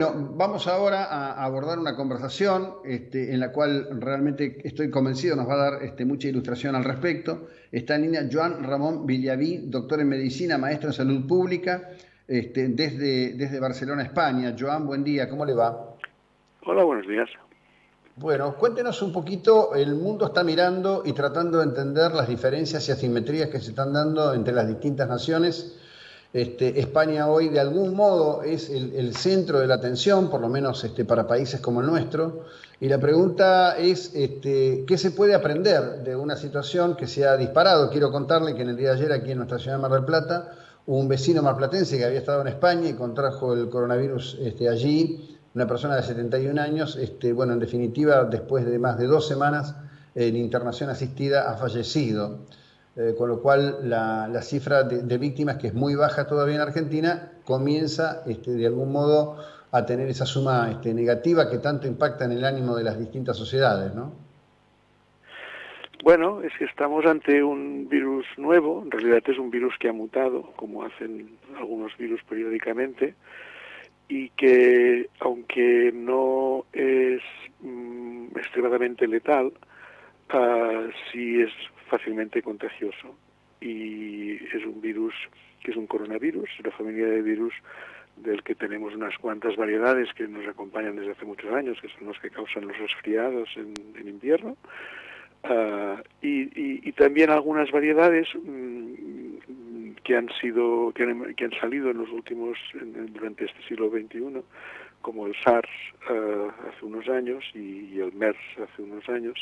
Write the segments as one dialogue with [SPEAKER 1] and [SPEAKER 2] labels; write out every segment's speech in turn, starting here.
[SPEAKER 1] Bueno, vamos ahora a abordar una conversación en la cual realmente estoy convencido nos va a dar mucha ilustración al respecto. Está en línea Joan Ramón Villaví, doctor en medicina, maestro en salud pública, desde Barcelona, España. Joan, buen día, ¿cómo le va?
[SPEAKER 2] Hola, buenos días.
[SPEAKER 1] Bueno, cuéntenos un poquito, el mundo está mirando y tratando de entender las diferencias y asimetrías que se están dando entre las distintas naciones. España hoy de algún modo es el centro de la atención, por lo menos para países como el nuestro. Y la pregunta es, ¿qué se puede aprender de una situación que se ha disparado? Quiero contarle que en el día de ayer aquí en nuestra ciudad de Mar del Plata hubo un vecino marplatense que había estado en España y contrajo el coronavirus allí, una persona de 71 años. Bueno, en definitiva, después de más de 2 semanas en internación asistida, ha fallecido. Con lo cual la cifra de víctimas, que es muy baja todavía en Argentina, comienza de algún modo a tener esa suma negativa que tanto impacta en el ánimo de las distintas sociedades, ¿no?
[SPEAKER 2] Bueno, es que estamos ante un virus nuevo. En realidad es un virus que ha mutado, como hacen algunos virus periódicamente, y que, aunque no es extremadamente letal, sí es fácilmente contagioso. Y es un virus que es un coronavirus, una familia de virus del que tenemos unas cuantas variedades que nos acompañan desde hace muchos años, que son los que causan los resfriados en invierno. Y también algunas variedades que han salido en los últimos durante este siglo XXI, como el SARS hace unos años y el MERS hace unos años,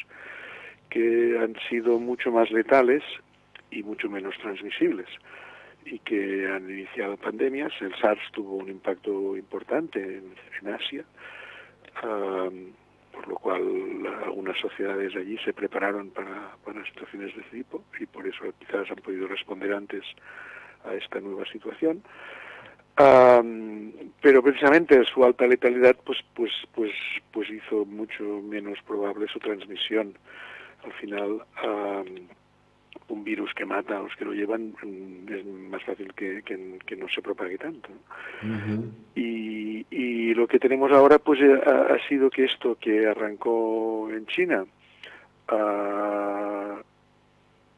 [SPEAKER 2] que han sido mucho más letales y mucho menos transmisibles y que han iniciado pandemias. El SARS tuvo un impacto importante en Asia, por lo cual algunas sociedades allí se prepararon para situaciones de este tipo y por eso quizás han podido responder antes a esta nueva situación. Pero precisamente su alta letalidad pues hizo mucho menos probable su transmisión. Al final, un virus que mata a los que lo llevan es más fácil que no se propague tanto.
[SPEAKER 1] Ujú.
[SPEAKER 2] Y lo que tenemos ahora pues ha sido que esto que arrancó en China, uh,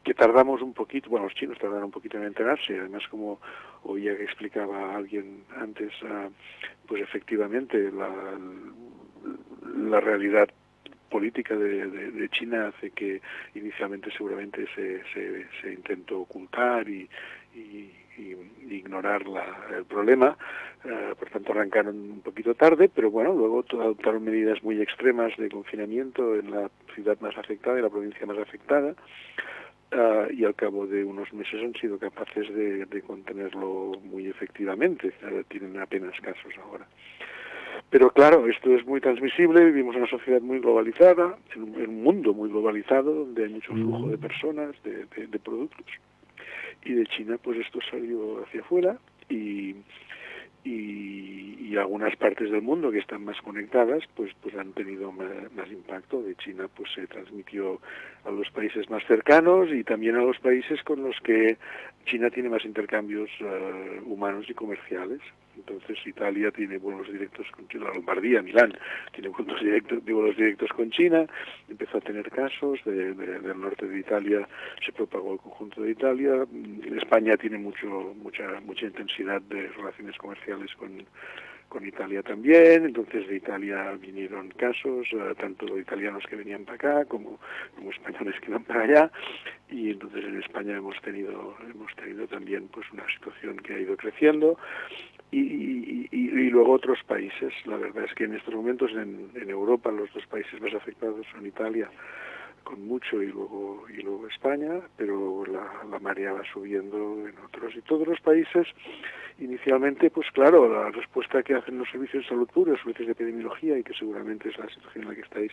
[SPEAKER 2] que tardamos un poquito, bueno, los chinos tardaron un poquito en enterarse, además como oía que explicaba alguien antes, pues efectivamente la realidad política de China hace que inicialmente seguramente se intentó ocultar y ignorar el problema, por tanto arrancaron un poquito tarde, pero bueno, luego adoptaron medidas muy extremas de confinamiento en la ciudad más afectada y la provincia más afectada, y al cabo de unos meses han sido capaces de contenerlo muy efectivamente. Tienen apenas casos ahora. Pero claro, esto es muy transmisible, vivimos en una sociedad muy globalizada, en un mundo muy globalizado, donde hay mucho flujo
[SPEAKER 1] Ujú.
[SPEAKER 2] de personas, de productos. Y de China, pues esto salió hacia afuera y algunas partes del mundo que están más conectadas pues han tenido más impacto. De China pues se transmitió a los países más cercanos y también a los países con los que China tiene más intercambios humanos y comerciales. Entonces Italia tiene vuelos directos con China, Lombardía, Milán, tiene vuelos directos con China, empezó a tener casos, del norte de Italia se propagó al conjunto de Italia. España tiene mucha intensidad de relaciones comerciales con Italia también, entonces de Italia vinieron casos, tanto italianos que venían para acá como españoles que iban para allá, y entonces en España hemos tenido también pues una situación que ha ido creciendo, y luego otros países. La verdad es que en estos momentos en Europa los dos países más afectados son Italia con mucho y luego España, pero la marea va subiendo en otros. Y todos los países, inicialmente, pues claro, la respuesta que hacen los servicios de salud pública, los servicios de epidemiología, y que seguramente es la situación en la que estáis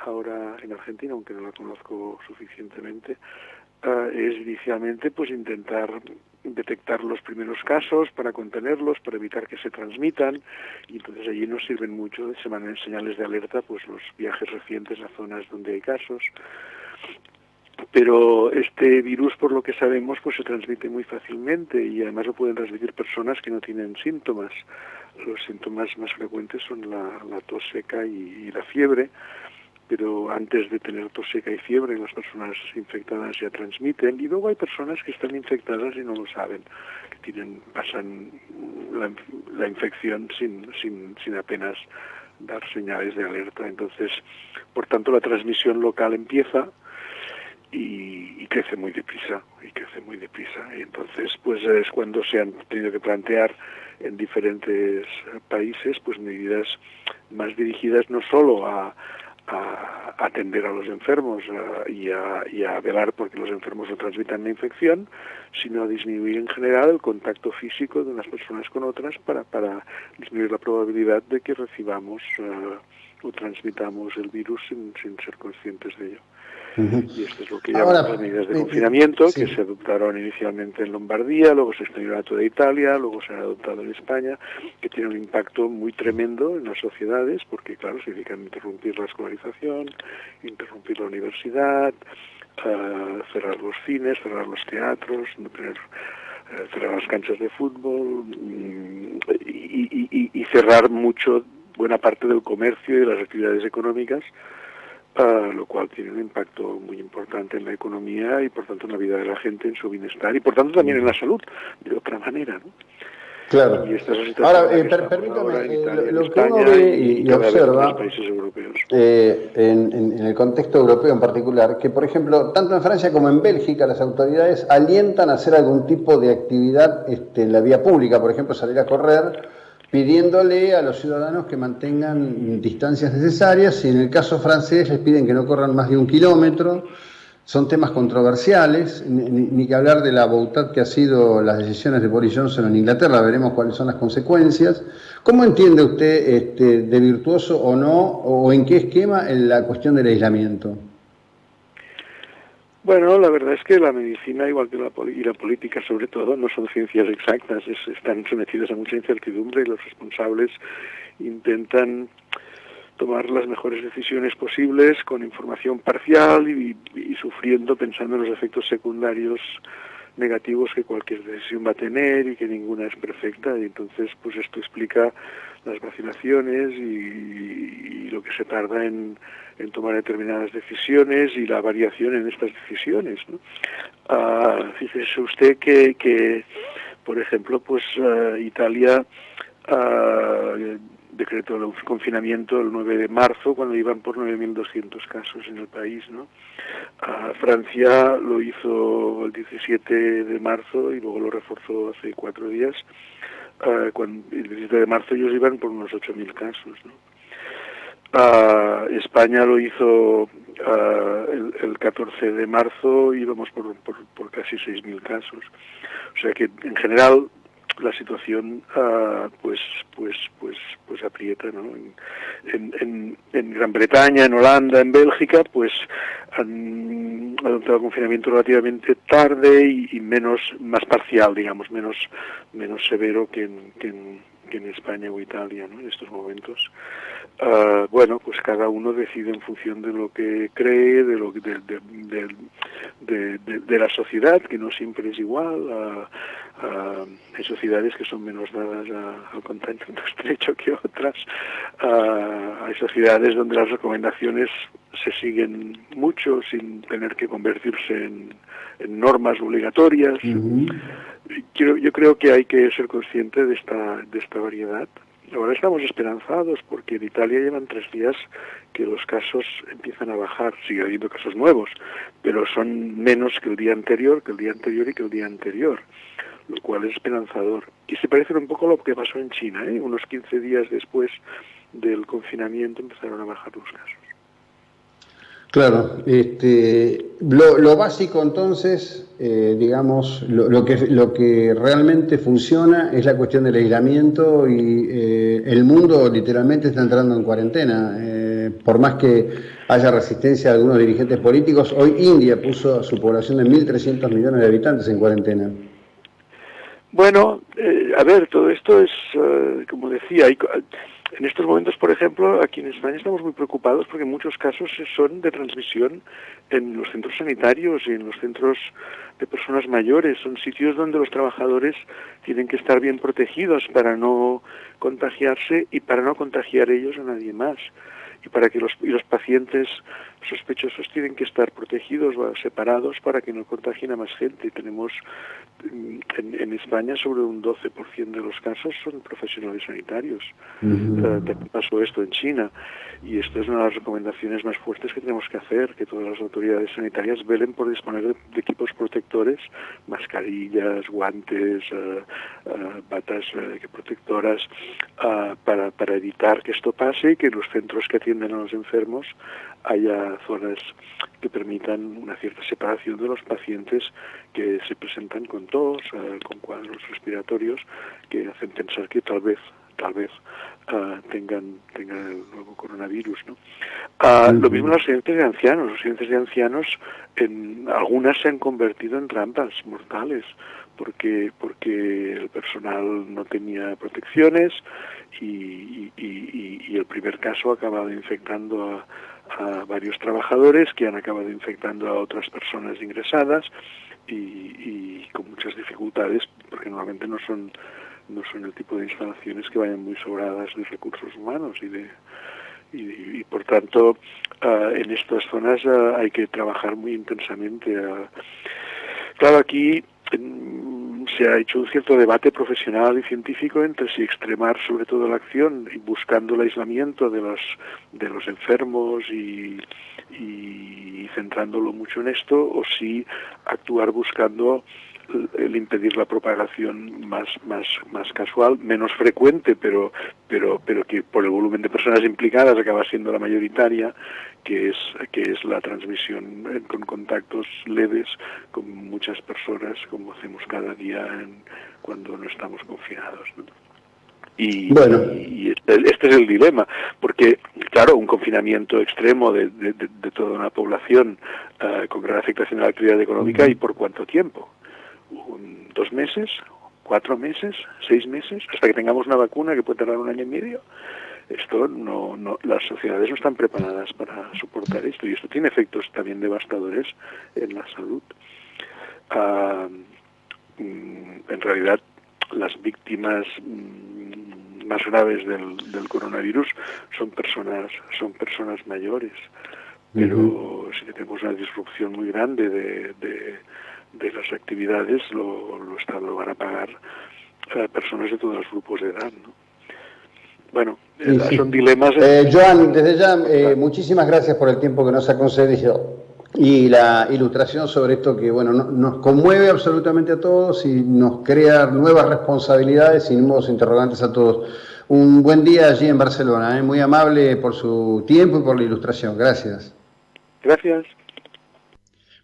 [SPEAKER 2] ahora en Argentina, aunque no la conozco suficientemente, es inicialmente pues intentar detectar los primeros casos para contenerlos, para evitar que se transmitan, y entonces allí nos sirven mucho, se mandan señales de alerta, pues los viajes recientes a zonas donde hay casos, Pero este virus, por lo que sabemos, pues se transmite muy fácilmente y además lo pueden transmitir personas que no tienen síntomas. Los síntomas más frecuentes son la tos seca y la fiebre, pero antes de tener tos seca y fiebre las personas infectadas ya transmiten, y luego hay personas que están infectadas y no lo saben, que pasan la infección sin apenas dar señales de alerta. Entonces, por tanto, la transmisión local empieza y crece muy deprisa, y entonces pues es cuando se han tenido que plantear en diferentes países pues medidas más dirigidas no solo a atender a los enfermos y a velar porque los enfermos no transmitan la infección, sino a disminuir en general el contacto físico de unas personas con otras para disminuir la probabilidad de que recibamos o transmitamos el virus sin ser conscientes de ello. Y esto es lo que llaman las medidas de confinamiento, que se adoptaron inicialmente en Lombardía, luego se extendieron a toda Italia, luego se han adoptado en España, que tienen un impacto muy tremendo en las sociedades, porque claro, significan interrumpir la escolarización, interrumpir la universidad, cerrar los cines, cerrar los teatros, no tener cerrar las canchas de fútbol y cerrar buena parte del comercio y de las actividades económicas, lo cual tiene un impacto muy importante en la economía y por tanto en la vida de la gente, en su bienestar y por tanto también en la salud, de otra manera, ¿no?
[SPEAKER 1] Claro. Ahora, permítame, lo que uno ve y observa en el contexto europeo en particular, que por ejemplo, tanto en Francia como en Bélgica, las autoridades alientan a hacer algún tipo de actividad en la vía pública, por ejemplo, salir a correr, pidiéndole a los ciudadanos que mantengan distancias necesarias, y en el caso francés les piden que no corran más de 1 kilómetro. Son temas controversiales, ni que hablar de la boutade que ha sido las decisiones de Boris Johnson en Inglaterra, veremos cuáles son las consecuencias. ¿Cómo entiende usted de virtuoso o no, o en qué esquema la cuestión del aislamiento?
[SPEAKER 2] Bueno, la verdad es que la medicina, igual que la política sobre todo, no son ciencias exactas, están sometidas a mucha incertidumbre y los responsables intentan tomar las mejores decisiones posibles con información parcial y sufriendo, pensando en los efectos secundarios negativos que cualquier decisión va a tener y que ninguna es perfecta, y entonces pues esto explica las vacilaciones y lo que se tarda en tomar determinadas decisiones y la variación en estas decisiones, ¿no? Fíjese usted que por ejemplo, pues Italia decretó el confinamiento el 9 de marzo, cuando iban por 9.200 casos en el país, ¿no? Francia lo hizo el 17 de marzo y luego lo reforzó hace 4 días. El 17 de marzo ellos iban por unos 8.000 casos, ¿no? España lo hizo el 14 de marzo y íbamos por casi 6.000 casos. O sea que en general la situación pues aprieta, ¿no? En Gran Bretaña, en Holanda, en Bélgica, pues han adoptado el confinamiento relativamente tarde y más parcial, digamos, menos severo que en España o Italia, ¿no? En estos momentos. Bueno, pues cada uno decide en función de lo que cree, de la sociedad, que no siempre es igual. Hay sociedades que son menos dadas al contacto estrecho que otras. Hay sociedades donde las recomendaciones se siguen mucho sin tener que convertirse en normas obligatorias. Uh-huh. Yo creo que hay que ser consciente de esta variedad. Ahora estamos esperanzados porque en Italia llevan 3 días que los casos empiezan a bajar. Sigue habiendo casos nuevos, pero son menos que el día anterior y que el día anterior, lo cual es esperanzador. Y se parece un poco a lo que pasó en China, ¿eh? Unos 15 días después del confinamiento empezaron a bajar los casos.
[SPEAKER 1] Claro, lo básico entonces, digamos, lo que realmente funciona es la cuestión del aislamiento y el mundo literalmente está entrando en cuarentena. Por más que haya resistencia de algunos dirigentes políticos, hoy India puso a su población de 1.300 millones de habitantes en cuarentena.
[SPEAKER 2] Bueno, a ver, todo esto es, como decía, En estos momentos, por ejemplo, aquí en España estamos muy preocupados porque muchos casos son de transmisión en los centros sanitarios y en los centros de personas mayores. Son sitios donde los trabajadores tienen que estar bien protegidos para no contagiarse y para no contagiar ellos a nadie más. Y para que los pacientes sospechosos tienen que estar protegidos o separados para que no contagien a más gente. Tenemos en España sobre un 12% de los casos son profesionales sanitarios. También pasó esto en China, y esto es una de las recomendaciones más fuertes que tenemos que hacer, que todas las autoridades sanitarias velen por disponer de equipos protectores, mascarillas, guantes, batas protectoras, para evitar que esto pase y que en los centros que atienden a los enfermos haya zonas que permitan una cierta separación de los pacientes que se presentan con tos, con cuadros respiratorios que hacen pensar que tal vez tengan el nuevo coronavirus, ¿no? Lo mismo en las residencias de ancianos. Las residencias de ancianos, algunas se han convertido en trampas mortales porque el personal no tenía protecciones y el primer caso ha acabado infectando a varios trabajadores que han acabado infectando a otras personas ingresadas y con muchas dificultades, porque normalmente no son el tipo de instalaciones que vayan muy sobradas de recursos humanos y por tanto en estas zonas hay que trabajar muy intensamente. Claro, aquí se ha hecho un cierto debate profesional y científico entre si extremar sobre todo la acción y buscando el aislamiento de los enfermos y centrándolo mucho en esto, o si actuar buscando el impedir la propagación más casual, menos frecuente, pero que por el volumen de personas implicadas acaba siendo la mayoritaria, que es la transmisión con contactos leves con muchas personas, como hacemos cada día cuando no estamos confinados, ¿no? Y este es el dilema, porque, claro, un confinamiento extremo de toda una población con gran afectación a la actividad económica, ¿y por cuánto tiempo? 2 meses, 4 meses, 6 meses, hasta que tengamos una vacuna que puede tardar 1 año y medio. Esto las sociedades no están preparadas para soportar esto, y esto tiene efectos también devastadores en la salud. En realidad, las víctimas más graves del coronavirus son personas mayores, pero si tenemos una disrupción muy grande de las actividades, lo van a pagar personas de todos los grupos de edad, ¿no? Bueno, son dilemas.
[SPEAKER 1] Joan, desde ya, muchísimas gracias por el tiempo que nos ha concedido y la ilustración sobre esto que, bueno, nos conmueve absolutamente a todos y nos crea nuevas responsabilidades y nuevos interrogantes a todos. Un buen día allí en Barcelona, muy amable por su tiempo y por la ilustración. Gracias.
[SPEAKER 2] Gracias.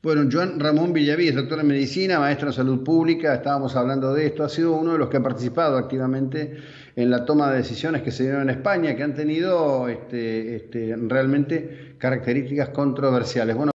[SPEAKER 1] Bueno, Joan Ramón Villaví es doctor en medicina, maestro en salud pública. Estábamos hablando de esto. Ha sido uno de los que ha participado activamente en la toma de decisiones que se dieron en España, que han tenido realmente características controversiales. Bueno,